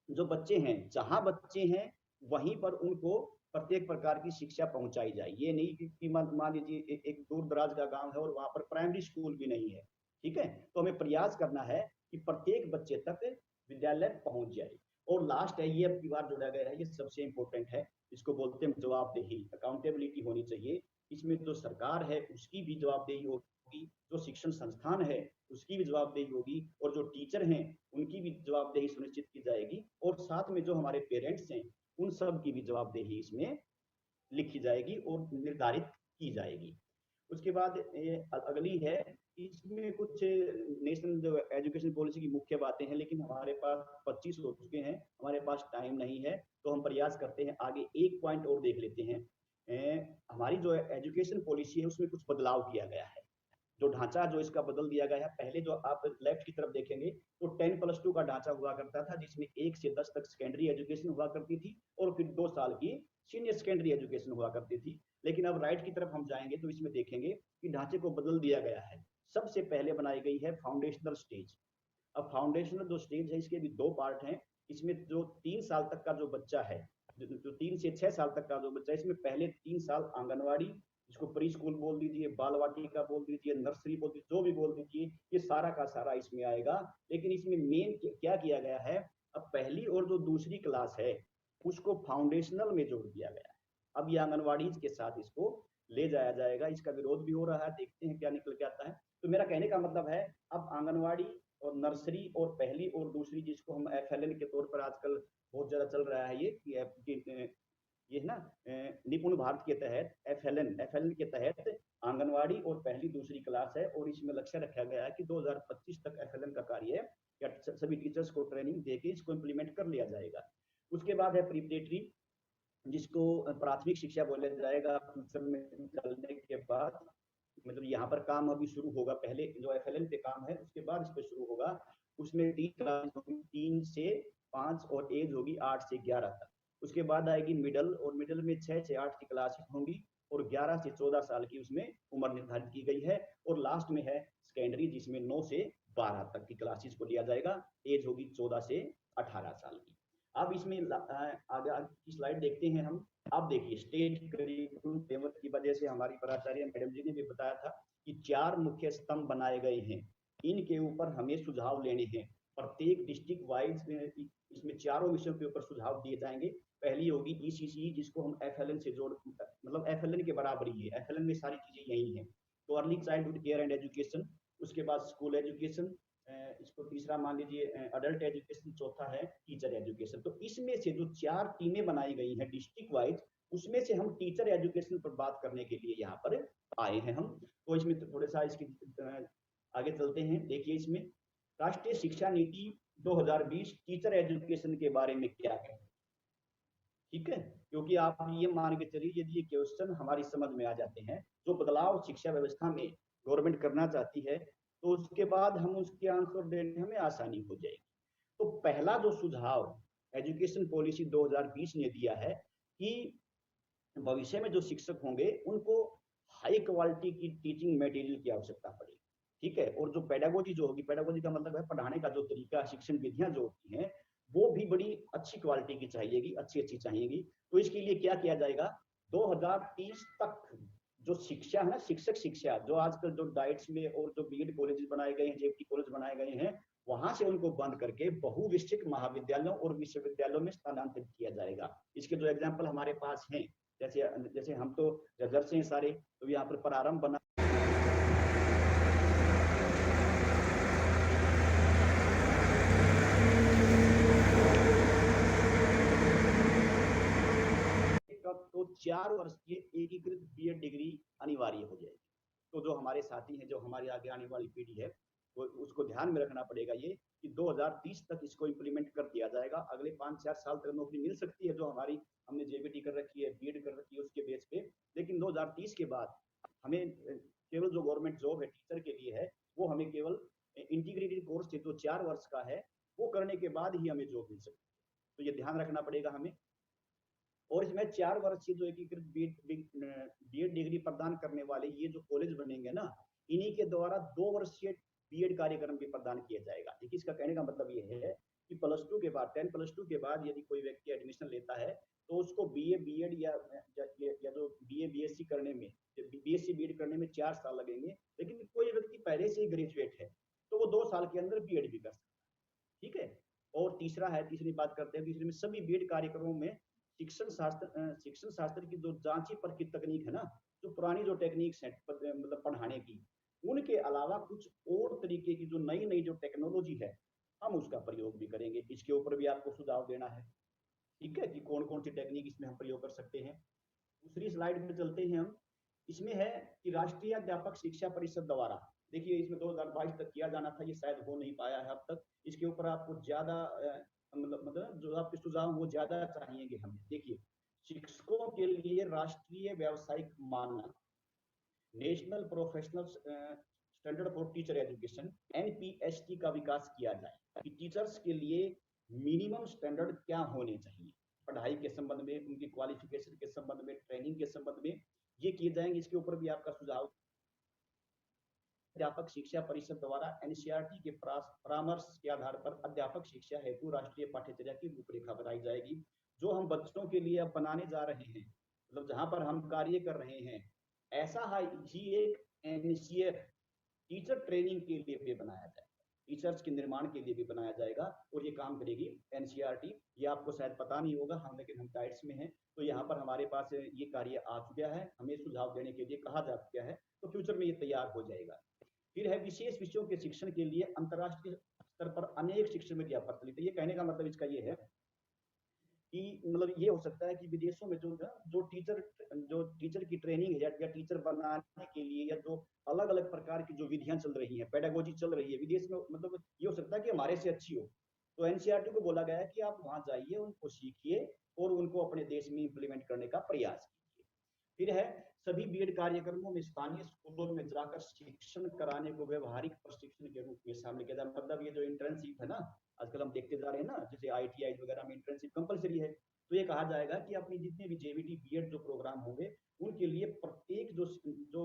जो बच्चे हैं, जहां बच्चे हैं वहीं पर उनको प्रत्येक प्रकार की शिक्षा पहुंचाई जाए। ये नहीं कि मान लीजिए एक दूर दराज का गांव है और वहां पर प्राइमरी स्कूल भी नहीं है, ठीक है, तो हमें प्रयास करना है कि प्रत्येक बच्चे तक विद्यालय पहुंच जाए। और लास्ट है, ये अब की बार जोड़ा गया है, ये सबसे इंपॉर्टेंट है, इसको बोलते हैं जवाबदेही, अकाउंटेबिलिटी होनी चाहिए। इसमें जो सरकार है उसकी भी जवाबदेही होगी, जो शिक्षण संस्थान है उसकी भी जवाबदेही होगी, और जो टीचर हैं उनकी भी जवाबदेही सुनिश्चित की जाएगी, और साथ में जो हमारे पेरेंट्स हैं उन सब की भी जवाबदेही इसमें लिखी जाएगी और निर्धारित की जाएगी। उसके बाद अगली है, इसमें कुछ नेशनल जो एजुकेशन पॉलिसी की मुख्य बातें हैं, लेकिन हमारे पास 25 हो चुके हैं, हमारे पास टाइम नहीं है, तो हम प्रयास करते हैं आगे एक पॉइंट और देख लेते हैं। हमारी जो एजुकेशन पॉलिसी है उसमें कुछ बदलाव किया गया है, जो ढांचा जो इसका बदल दिया गया है। पहले जो आप लेफ्ट की तरफ देखेंगे तो 10+2 का ढांचा हुआ करता था, जिसमें 1 से 10 तक सेकेंडरी एजुकेशन हुआ करती थी और फिर 2 साल की सीनियर सेकेंडरी एजुकेशन हुआ करती थी। लेकिन अब राइट की तरफ हम जाएंगे तो इसमें देखेंगे कि ढांचे को बदल दिया गया है। सबसे पहले बनाई गई है फाउंडेशनल स्टेज। अब फाउंडेशनल जो स्टेज है इसके भी 2 पार्ट हैं। इसमें जो 3 साल तक का जो बच्चा है, जो 3 से 6 साल तक का जो बच्चा है, इसमें पहले 3 साल आंगनवाड़ी, इसको प्री स्कूल बोल दीजिए, बाल वाटिका बोल दीजिए, नर्सरी बोल दीजिए, जो भी बोल दीजिए, ये सारा का सारा इसमें आएगा। लेकिन इसमें मेन क्या किया गया है, अब पहली और जो दूसरी क्लास है उसको फाउंडेशनल में जोड़ दिया गया है। अब ये आंगनवाड़ी के साथ इसको ले जाया जाएगा। इसका विरोध भी हो रहा है, देखते हैं क्या निकल के आता है। तो मेरा कहने का मतलब है, अब आंगनवाड़ी और नर्सरी और पहली और दूसरी, जिसको हम FLN के तौर पर आजकल बहुत ज्यादा चल रहा है, ये ना निपुण भारत के तहत FLN के तहत आंगनवाड़ी और पहली दूसरी क्लास है। और इसमें लक्ष्य रखा गया है कि 2025 तक FLN का कार्य या सभी टीचर्स को ट्रेनिंग देके इसको इम्प्लीमेंट कर लिया जाएगा। उसके बाद है प्रीपरेटरी, जिसको प्राथमिक शिक्षा बोला जाएगा फ्यूचर में चलने के बाद। मतलब यहाँ पर काम अभी शुरू होगा, पहले जो FLN पे काम है उसके बाद इस पे शुरू होगा। उसमें 3 क्लास होगी, 3 से 5 और एज होगी 8 से 11 तक। उसके बाद आएगी मिडल, और मिडल में 6 से 8 की क्लासेस होंगी और 11 से 14 साल की उसमें उम्र निर्धारित की गई है। और लास्ट में है सेकेंडरी, जिसमें 9 से 12 तक की क्लासेस को लिया जाएगा। एज होगी 14 से 18 साल की। अब इसमें आगे की स्लाइड देखते हैं हम। अब देखिए, स्टेट करिकुलम फ्रेमवर्क की वजह से हमारी प्राचार्य मैडम जी ने भी बताया था कि 4 मुख्य स्तंभ बनाए गए हैं, इनके ऊपर हमें सुझाव लेने हैं। प्रत्येक डिस्ट्रिक्ट वाइज इसमें चारों विषयों के ऊपर सुझाव दिए जाएंगे। पहली होगी ईसीसी, जिसको हम एफएलएन से जोड़, मतलब एफएलएन के बराबर ही है, एफएलएन में सारी चीजें यही हैं। तो early childhood care and education, उसके बाद स्कूल एजुकेशन, इसको तीसरा मान लीजिए अडल्ट एजुकेशन, चौथा है टीचर एजुकेशन। तो इसमें से जो 4 टीमें बनाई गई हैं डिस्ट्रिक्ट वाइज, उसमें से हम टीचर एजुकेशन पर बात करने के लिए यहाँ पर आए हैं हम। तो इसमें थोड़ा सा इसकी आगे चलते हैं। देखिए, इसमें राष्ट्रीय शिक्षा नीति 2020 टीचर एजुकेशन के बारे में क्या है, ठीक है, क्योंकि आप ये मान के चलिए यदि ये क्वेश्चन हमारी समझ में आ जाते हैं, जो बदलाव शिक्षा व्यवस्था में गवर्नमेंट करना चाहती है, तो उसके बाद हम उसके आंसर देने में आसानी हो जाएगी। तो पहला जो सुझाव एजुकेशन पॉलिसी 2020 ने दिया है कि भविष्य में जो शिक्षक होंगे उनको हाई क्वालिटी की टीचिंग मटेरियल की आवश्यकता पड़ेगी, ठीक है। और जो पेडागोजी जो होगी, पेडागोजी का मतलब है पढ़ाने का जो तरीका, शिक्षण विधियां जो होती हैं, वो भी बड़ी अच्छी क्वालिटी की चाहिएगी, अच्छी चाहिएगी। तो इसके लिए क्या किया जाएगा, 2030 तक जो शिक्षा है ना, शिक्षक शिक्षा, जो आजकल जो डाइट्स में और जो बीएड कॉलेज बनाए गए हैं, जेपी कॉलेज बनाए गए हैं, वहां से उनको बंद करके बहुविषयक महाविद्यालयों और विश्वविद्यालयों में स्थानांतरित किया जाएगा। इसके जो एग्जाम्पल हमारे पास हैं, जैसे हम तो जर्जर से हैं सारे, तो यहाँ पर प्रारंभ बना तो 4 वर्ष की एकीकृत बीएड डिग्री अनिवार्य हो जाएगी। तो जो हमारे साथी हैं, जो हमारी आगे आने वाली पीढ़ी है, तो उसको ध्यान में रखना पड़ेगा ये कि 2030 तक इसको इम्प्लीमेंट कर दिया जाएगा। अगले 5-4 साल तक नौकरी मिल सकती है, जो हमारी हमने जेबीटी कर रखी है, बीएड कर रखी है, उसके बेस पे। लेकिन 2030 के बाद हमें केवल जो गवर्नमेंट जॉब है टीचर के लिए है, वो हमें केवल इंटीग्रेटेड कोर्स जो 4 वर्ष का है, वो करने के बाद ही हमें जॉब मिल सकती है। तो ये ध्यान रखना पड़ेगा हमें। और इसमें 4 वर्ष की जो एकीकृत बीएड डिग्री प्रदान करने वाले ये जो कॉलेज बनेंगे ना, इन्हीं के द्वारा 2 वर्षीय बीएड कार्यक्रम भी प्रदान किया जाएगा। देखिए, इसका कहने का मतलब ये है कि +2 के बाद, 10+2 के बाद यदि कोई व्यक्ति एडमिशन लेता है, तो उसको बीए बीएड या जो बीए बीएससी करने में, बीएससी बीएड करने में 4 साल लगेंगे। लेकिन कोई व्यक्ति पहले से ही ग्रेजुएट है, तो वो 2 साल के अंदर बीएड भी कर सकता है, ठीक है। और तीसरी बात करते हैं, तीसरे में सभी बीएड कार्यक्रमों में शिक्षण शास्त्र की जो जांची परखी तकनीक है ना, जो पुरानी जो टेक्निक्स है मतलब पढ़ाने की, उनके अलावा कुछ और तरीके की जो नई जो टेक्नोलॉजी है, हम उसका प्रयोग भी करेंगे। इसके ऊपर भी आपको सुझाव देना है, ठीक है, कि कौन कौन सी टेक्निक इसमें हम प्रयोग कर सकते हैं। दूसरी स्लाइड में चलते हैं हम। इसमें है कि राष्ट्रीय अध्यापक शिक्षा परिषद द्वारा, देखिए इसमें 2022 तक किया जाना था, ये शायद हो नहीं पाया है अब तक। इसके ऊपर आपको ज्यादा मतलब जो आपके सुझाव वो ज्यादा चाहिएंगे हमें। देखिए, शिक्षकों के लिए राष्ट्रीय व्यावसायिक मानक, national professional standard for teacher education, NPST का विकास किया जाए कि टीचर्स के लिए मिनिमम स्टैंडर्ड क्या होने चाहिए, पढ़ाई के संबंध में, उनकी क्वालिफिकेशन के संबंध में, ट्रेनिंग के संबंध में, ये किए जाएंगे। इसके ऊपर भी आपका सुझाव। अध्यापक शिक्षा परिषद द्वारा एनसीईआरटी के परामर्श के आधार पर अध्यापक शिक्षा हेतु राष्ट्रीय पाठ्यचर्या की रूपरेखा बनाई जाएगी। जो हम बच्चों के लिए अब बनाने जा रहे हैं, मतलब जहां पर हम कार्य कर रहे हैं, ऐसा ही एक एनसीईआर टीचर ट्रेनिंग के लिए भी बनाया जाएगा, टीचर्स के निर्माण के लिए भी बनाया जाएगा, और ये काम करेगी एनसीईआरटी। ये आपको शायद पता नहीं होगा, हम लेकिन हम डाइट्स में हैं, तो यहाँ पर हमारे पास ये कार्य आ चुका है, हमें सुझाव देने के लिए कहा जा चुका है, तो फ्यूचर में ये तैयार हो जाएगा। फिर है विशेष विषयों के शिक्षण के लिए अंतर्राष्ट्रीय स्तर पर अनेक शिक्षण मीडिया प्रचलित है। ये कहने का मतलब इसका ये है कि मतलब ये हो सकता है कि विदेशों में जो टीचर की ट्रेनिंग है या टीचर बनाने के लिए या जो अलग अलग प्रकार की जो विधियां चल रही हैं, पेडागोजी चल रही है विदेश में, मतलब ये हो सकता है कि हमारे से अच्छी हो। तो एनसीईआरटी को बोला गया है कि आप वहां जाइए, उनको सीखिए और उनको अपने देश में इंप्लीमेंट करने का प्रयास कीजिए। फिर है सभी बीएड कार्यक्रमों में स्थानीय स्कूलों में जाकर शिक्षण कराने को व्यवहारिक प्रशिक्षण के रूप में शामिल किया जाए। मतलब ये जो इंटर्नशिप है ना, आजकल हम देखते जा रहे हैं ना, जैसे आईटीआई वगैरह में इंटर्नशिप कंपलसरी है, तो ये कहा जाएगा कि अपनी जितने भी जेबीटी बीएड जो प्रोग्राम होंगे, उनके लिए प्रत्येक जो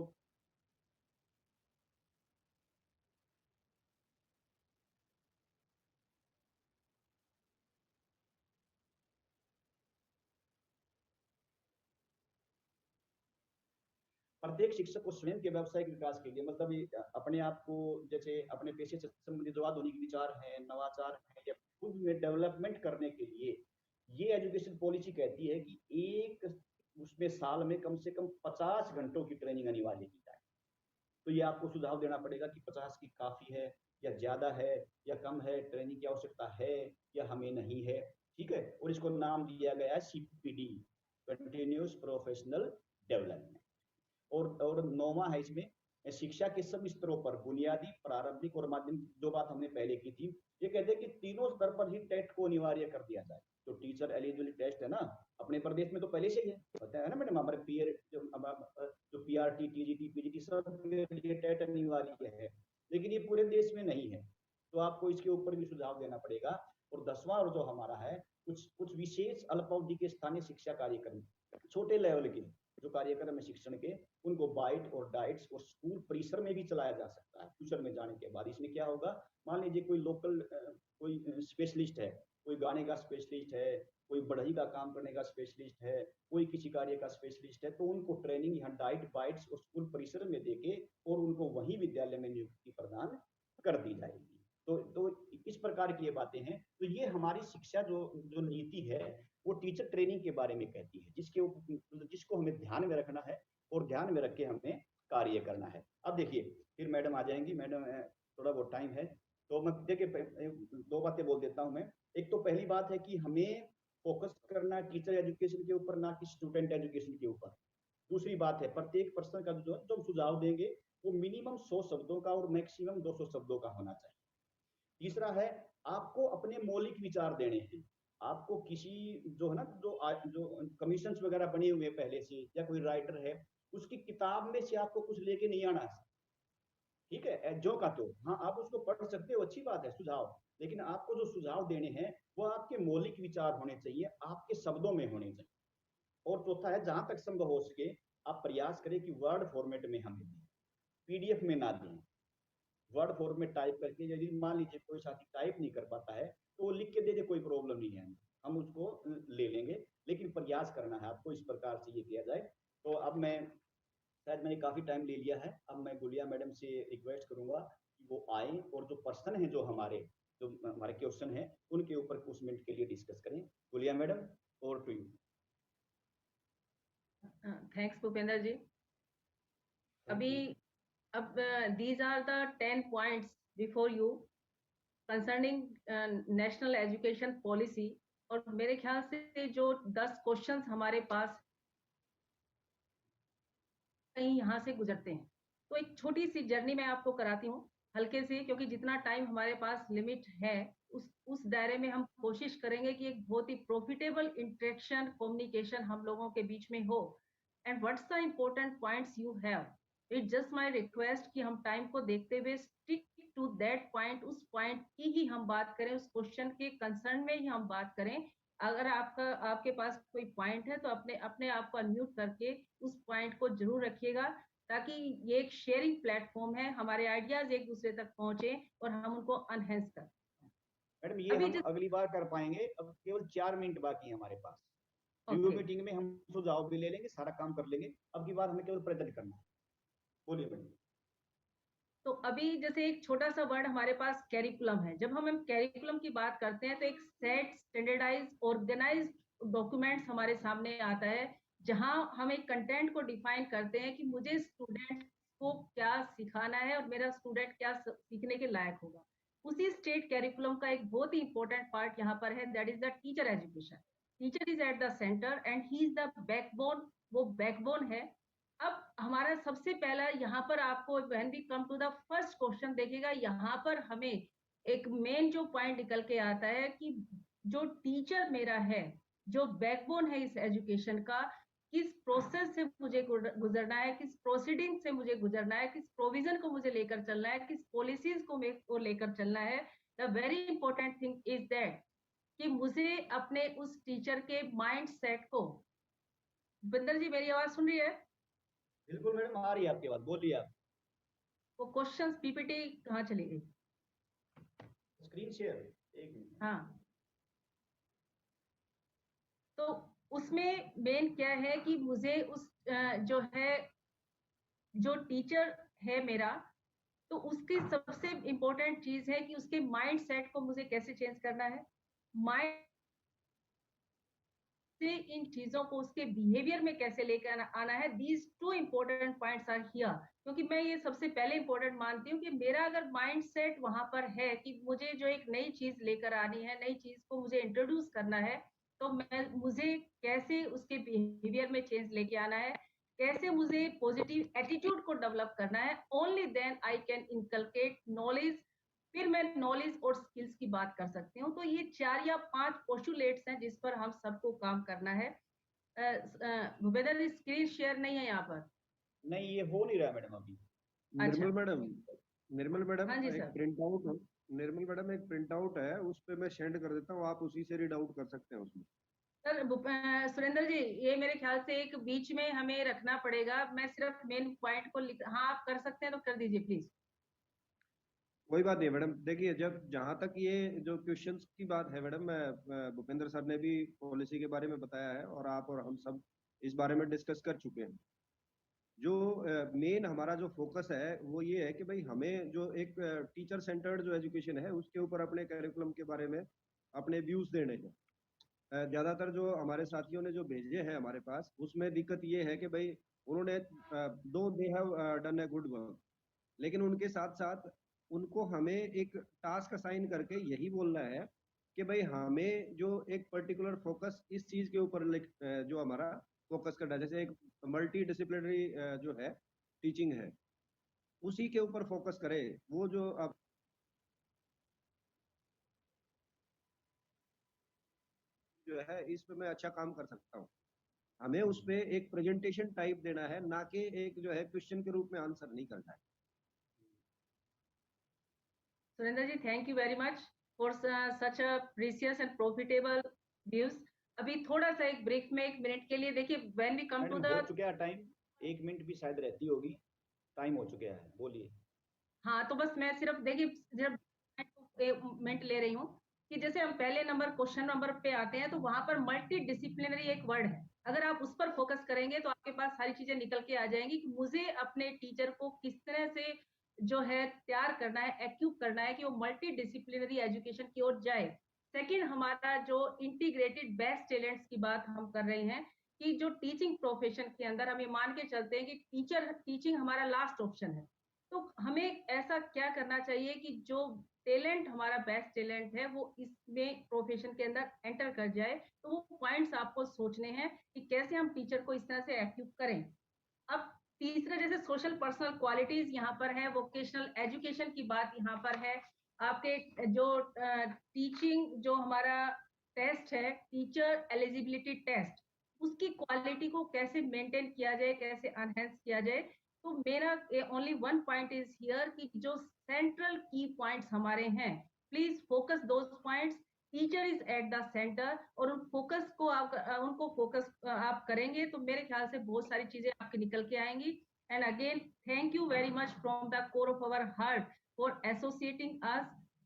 प्रत्येक शिक्षक को स्वयं के व्यावसायिक विकास के लिए, मतलब ये अपने आप को, जैसे अपने पेशे से संबंधित जो आधुनिक विचार हैं, नवाचार हैं, या खुद में डेवलपमेंट करने के लिए ये एजुकेशन पॉलिसी कहती है कि एक उसमें साल में कम से कम 50 घंटों की ट्रेनिंग अनिवार्य की जाए। तो ये आपको सुझाव देना पड़ेगा कि 50 की काफी है या ज्यादा है या कम है, ट्रेनिंग की आवश्यकता है या हमें नहीं है। ठीक है, और इसको नाम दिया गया है CPD, कंटिन्यूस प्रोफेशनल डेवलपमेंट। और 9वां है इसमें, शिक्षा के सभी स्तरों पर, बुनियादी, प्रारंभिक और माध्यमिक, जो बात हमने पहले की थी, ये कहते हैं कि तीनों स्तर पर ही टेट को अनिवार्य कर दिया जाए। जो टीचर एलिजिबिलिटी टेस्ट है ना, अपने प्रदेश में तो पहले से ही है, पता है ना मैडम, हमारे पीआर जो PRT, TGT, PGT सब के लिए टेट अनिवार्य है, लेकिन ये पूरे देश में नहीं है। तो आपको इसके ऊपर भी सुझाव देना पड़ेगा। और 10वां और जो हमारा है, कुछ विशेष अल्पावधि के स्थानीय शिक्षा कार्यक्रम, छोटे लेवल के जो कार्यक्रम है शिक्षण के, उनको बाइट और डाइट्स और स्कूल परिसर में भी चलाया जा सकता है फ्यूचर में जाने के बाद। इसमें क्या होगा, मान लीजिए कोई लोकल कोई स्पेशलिस्ट है, कोई गाने का स्पेशलिस्ट है, कोई बढ़ई का काम करने का स्पेशलिस्ट है, कोई किसी कार्य का स्पेशलिस्ट है, तो उनको ट्रेनिंग यहाँ डाइट बाइट्स और स्कूल परिसर में देके और उनको वही विद्यालय में नियुक्ति प्रदान कर दी जाएगी। तो इस प्रकार की ये बातें हैं। तो ये हमारी शिक्षा जो नीति है वो टीचर ट्रेनिंग के बारे में कहती है, जिसको हमें ध्यान में रखना है और ध्यान में रख के हमें कार्य करना है। अब देखिए, फिर मैडम आ जाएंगी। मैडम थोड़ा बहुत टाइम है तो मैं देखिए 2 बातें बोल देता हूं मैं। एक तो पहली बात है कि हमें फोकस करना टीचर एजुकेशन के ऊपर, ना कि स्टूडेंट एजुकेशन के ऊपर। दूसरी बात है, प्रत्येक पर्सन का जो सुझाव देंगे वो मिनिमम 100 शब्दों का और मैक्सिमम 200 शब्दों का होना चाहिए। तीसरा है, आपको अपने मौलिक विचार देने हैं। आपको किसी जो है ना, जो कमीशन वगैरह बने हुए पहले से, या कोई राइटर है उसकी किताब में से आपको कुछ लेके नहीं आना है। ठीक है, जो का तो हाँ, आप उसको पढ़ सकते हो, अच्छी बात है सुझाव, लेकिन आपको जो सुझाव देने हैं वो आपके मौलिक विचार होने चाहिए, आपके शब्दों में होने चाहिए। और चौथा है, जहां तक संभव हो सके आप प्रयास करें कि वर्ड फॉर्मेट में हमें दें, PDF में ना दें। वर्ड फॉर्म में टाइप करके, यदि मान लीजिए कोई साथी टाइप नहीं कर पाता है तो वो लिख के दे दे, कोई प्रॉब्लम नहीं है, हम उसको ले लेंगे, लेकिन प्रयास करना है आपको, इस प्रकार से ये किया जाए। तो अब मैं, शायद मैंने काफी टाइम ले लिया है, अब मैं गुलिया मैडम से रिक्वेस्ट करूंगा कि वो आए और जो पर्सन है, जो हमारे क्वेश्चन है उनके ऊपर कुछ मिनट के लिए डिस्कस करें। Gulia madam, over to you. Thanks Bhupendra ji. अभी अब these are the 10 points before you concerning national education policy, और मेरे ख्याल से जो 10 क्वेश्चंस हमारे पास कहीं यहाँ से गुजरते हैं। तो एक छोटी सी जर्नी मैं आपको कराती हूँ हल्के से, क्योंकि जितना टाइम हमारे पास लिमिट है उस दायरे में हम कोशिश करेंगे कि एक बहुत ही प्रॉफिटेबल इंटरेक्शन कम्युनिकेशन हम लोगों के बीच में हो। And what's the important points you have, it's just my request कि हम टाइम को देखते हुए स्टिक टू दैट पॉइंट, उस पॉइंट की ही हम बात करें, उस क्वेश्चन के कंसर्न में ही हम बात करें। अगर आपके पास कोई पॉइंट है तो अपने आप को अनम्यूट करके उस पॉइंट को जरूर रखिएगा, ताकि ये एक शेयरिंग प्लेटफॉर्म है, हमारे आइडियाज एक दूसरे तक पहुंचे और हम उनको अनहेंस कर। मैडम ये हम अगली बार कर पाएंगे, अब केवल 4 मिनट बाकी है हमारे पास। रिव्यू मीटिंग में हम सुझाव भी ले लेंगे, सारा काम कर लेंगे, अब की बार हमें केवल प्रेजेंट करना है। बोलिए मैडम। तो अभी जैसे एक छोटा सा वर्ड हमारे पास कैरिकुलम है। जब हम कैरिकुलम की बात करते हैं तो एक सेट, स्टैंडर्डाइज, ऑर्गेनाइज डॉक्यूमेंट्स हमारे सामने आता है, जहां हम एक कंटेंट को डिफाइन करते हैं कि मुझे स्टूडेंट को क्या सिखाना है और मेरा स्टूडेंट क्या सीखने के लायक होगा। उसी स्टेट कैरिकुलम का एक बहुत ही इंपॉर्टेंट पार्ट यहाँ पर है, that is the teacher education. Teacher is at the centre and he is the backbone, वो बैकबोन है। अब हमारा सबसे पहला यहाँ पर आपको when we come to the first question देखिएगा, यहाँ पर हमें एक मेन जो पॉइंट निकल के आता है कि जो टीचर मेरा है, जो बैकबोन है इस एजुकेशन का, किस प्रोसेस से मुझे गुजरना है, किस प्रोसीडिंग से मुझे गुजरना है, किस प्रोविजन को मुझे लेकर चलना है, किस पॉलिसीज को लेकर चलना है। The very important thing is that कि मुझे अपने उस टीचर के माइंड सेट को, बिंदर जी मेरी आवाज सुन रही है? बिल्कुल मैडम, आ रही है आपकी बात, बोलिए आप। वो क्वेश्चंस पीपीटी कहाँ चली गई? स्क्रीन शेयर, एक मिनट। हाँ, तो उसमें मेन क्या है कि मुझे उस जो है जो टीचर है मेरा, तो उसकी सबसे इम्पोर्टेंट चीज है कि उसके माइंड सेट को मुझे कैसे चेंज करना है, माइंड से इन चीजों को उसके बिहेवियर में कैसे लेकर आना है। These two important points are here, क्योंकि मैं ये सबसे पहले इम्पोर्टेंट मानती हूँ कि मेरा अगर माइंड सेट वहां पर है कि मुझे जो एक नई चीज लेकर आनी है, नई चीज को मुझे इंट्रोड्यूस करना है, तो मुझे कैसे उसके बिहेवियर में चेंज लेके आना है, कैसे मुझे पॉजिटिव एटीट्यूड को डेवलप करना है। Only then I can inculcate knowledge, फिर मैं नॉलेज और स्किल्स की बात कर सकती हूँ। तो ये 4 या 5 पोस्टुलेट्स हैं जिस पर हम सबको काम करना है। भूपेंद्र, स्क्रीन शेयर नहीं है यहाँ पर। नहीं, ये हो नहीं रहा मैडम अभी। अच्छा, निर्मल मैडम हाँ जी एक सर। प्रिंट आउट, निर्मल मैडम एक प्रिंट आउट है, उस पे मैं सेंड कर देता हूँ, आप उसी से रीड आउट कर सकते हैं उसमें। सर सुरेंद्र जी, ये मेरे ख्याल से एक बीच में हमें रखना पड़ेगा। मैं सिर्फ मेन पॉइंट को लिख, हाँ आप कर सकते हैं तो कर दीजिए प्लीज। कोई बात नहीं मैडम, देखिए जब जहां तक ये जो क्वेश्चंस की बात है मैडम, मैं भूपेंद्र सर ने भी पॉलिसी के बारे में बताया है और आप और हम सब इस बारे में डिस्कस कर चुके हैं। जो मेन हमारा जो फोकस है वो ये है कि भाई हमें जो एक टीचर सेंटर्ड जो एजुकेशन है उसके ऊपर अपने करिकुलम के बारे में अपने व्यूज देने हैं। ज्यादातर जो हमारे साथियों ने जो भेजे हैं हमारे पास, उसमें दिक्कत ये है कि भाई उन्होंने दो they have done a good work, लेकिन उनके साथ साथ उनको हमें एक टास्क असाइन करके यही बोलना है कि भाई हमें जो एक पर्टिकुलर फोकस इस चीज के ऊपर जो हमारा फोकस करना है, जैसे एक मल्टी डिसिप्लिनरी जो है टीचिंग है, उसी के ऊपर फोकस करे। वो जो अब जो है इस पे मैं अच्छा काम कर सकता हूँ, हमें उस पे एक प्रेजेंटेशन टाइप देना है, ना कि एक जो है क्वेश्चन के रूप में आंसर नहीं करना है। Surendra ji, thank you very much for such a precious and profitable views. अभी थोड़ा सा एक ब्रेक में 1 मिनट के लिए देखिए, when we come to madam the, हो चुका है टाइम, 1 मिनट भी शायद रहती होगी, टाइम हो चुका है, बोलिए। हाँ तो बस मैं सिर्फ देखिए सिर्फ 1 मिनट ले रही हूँ कि जैसे हम पहले नंबर क्वेश्चन नंबर पे आते हैं तो वहां पर मल्टी डिसिप्लिनरी एक वर्ड है। अगर आप उस पर फोकस करेंगे तो आपके पास सारी चीजें निकल के आ जाएंगी कि मुझे अपने टीचर को किस तरह से जो है तैयार करना है, एक्यूप करना है कि वो मल्टी डिसिप्लिनरी एजुकेशन की ओर जाए। सेकेंड, हमारा जो इंटीग्रेटेड बेस्ट टैलेंट्स की बात हम कर रहे हैं कि जो टीचिंग प्रोफेशन के अंदर हम ये मान के चलते हैं कि टीचिंग हमारा लास्ट ऑप्शन है। तो हमें ऐसा क्या करना चाहिए कि जो टैलेंट हमारा बेस्ट टैलेंट है वो इसमें प्रोफेशन के अंदर एंटर कर जाए। तो वो पॉइंट्स आपको सोचने हैं कि कैसे हम टीचर को इस तरह से एक्टिव करें। अब तीसरा, जैसे सोशल पर्सनल क्वालिटीज यहाँ पर है, वोकेशनल एजुकेशन की बात यहाँ पर है। आपके जो टीचिंग जो हमारा टेस्ट है, टीचर एलिजिबिलिटी टेस्ट, उसकी क्वालिटी को कैसे मेंटेन किया जाए, कैसे एनहेंस किया जाए। तो मेरा only one point is here कि जो सेंट्रल की पॉइंट्स हमारे हैं, please focus those points. Teacher is at the centre, और उन फोकस को आप उनको फोकस आप करेंगे तो मेरे ख्याल से बहुत सारी चीजें आपकी निकल के आएंगी। And again thank you very much from the core of our heart for associating us,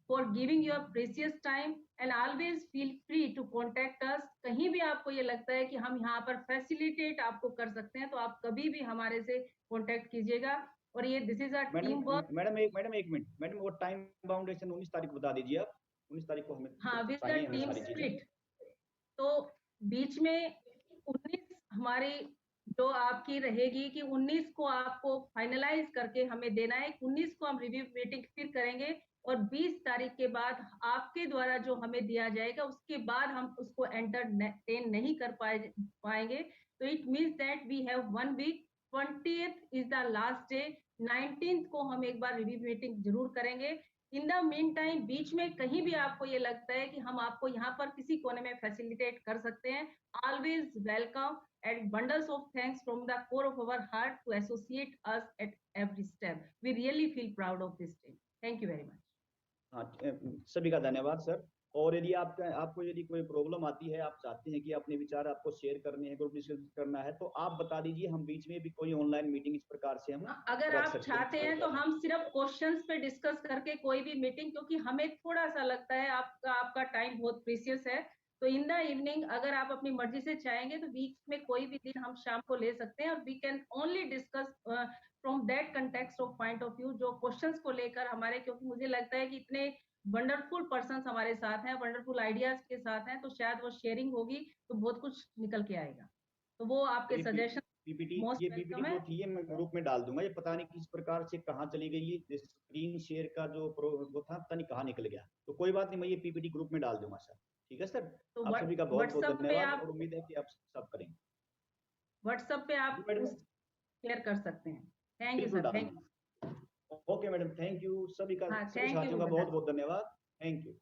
for giving your precious time, and always feel free to contact us. कहीं भी आपको ये लगता है कि हम यहाँ पर फैसिलिटेट आपको कर सकते हैं तो आप कभी भी हमारे से कॉन्टेक्ट कीजिएगा। और ये this is a team work. Madam एक मिनट मैडम, वो टाइम बाउंडेशन 19 तारीख बता दीजिए आप। 19 तारीख को हमें हाँ, विद द चाहिए हमें टीम सारी चीजें। स्प्लिट। तो बीच में 19 हमारी जो आपकी रहेगी कि 19 को आपको फाइनलाइज करके हमें देना है। 19 को हम रिव्यू मीटिंग फिर करेंगे और 20 तारीख के बाद आपके द्वारा जो हमें दिया जाएगा उसके बाद हम उसको एंटरटेन नहीं कर पाएंगे। तो it means that we have 1 week. 20th is the last day. 19th को हम एक बार रिव्यू मीटिंग जरूर करेंगे। इन द मीन टाइम बीच में कहीं भी आपको ये लगता है कि हम आपको यहाँ पर किसी कोने में फैसिलिटेट कर सकते हैं, always welcome and bundles of thanks from the core of our heart to associate us at every step. We really feel proud of this team. Thank you very much. हाँ, सभी का धन्यवाद सर। और यदि आपको यदि कोई प्रॉब्लम आती है, आप चाहते हैं कि अपने विचार आपको शेयर करने हैं, ग्रुप डिस्कस करना है, तो आप बता दीजिए, हम बीच में भी कोई ऑनलाइन मीटिंग इस प्रकार से हम अगर रख आप सकते चाहते हैं तो हम सिर्फ क्वेश्चंस पे डिस्कस करके कोई भी मीटिंग, क्योंकि हमें थोड़ा सा लगता है आपका टाइम बहुत प्रीशियस है। तो इन द इवनिंग अगर आप अपनी मर्जी से चाहेंगे तो वीक में कोई भी दिन हम शाम को ले सकते हैं और we can only discuss from that context of point of view, जो क्वेश्चंस को लेकर हमारे, क्योंकि मुझे लगता है कि इतने वंडरफुल पर्सन्स हमारे साथ हैं, वंडरफुल आइडियाज के साथ हैं, तो शायद वो शेयरिंग होगी तो बहुत कुछ निकल के आएगा। तो वो आपके सजेशन पीपीटी, मोस्ट ये वेलकम पीपीटी है। जो थी ये मैं ग्रुप में डाल दूंगा, ये पता नहीं किस प्रकार से कहाँ चली गई, ये स्क्रीन शेयर का जो वो था पता नहीं कहाँ निकल गया। तो कोई बात नहीं, मैं ये पीपीटी ग्रुप में डाल दूंगा सर। ठीक है सर, तो आप सभी का बहुत बहुत व्हाट्सएप पे धन्यवाद आप और उम्मीद है कि आप सब करेंगे। व्हाट्सएप पे जी आप मैडम, उस शेयर कर सकते हैं। थैंक यू बिल्कुल सर, डाल थैंक यू। दूंगा। ओके मैडम, थैंक यू, सभी का हाँ, सभी थैंक यू साथियों का भूपेंद्र बहुत सर। बहुत धन्यवाद। Thank you.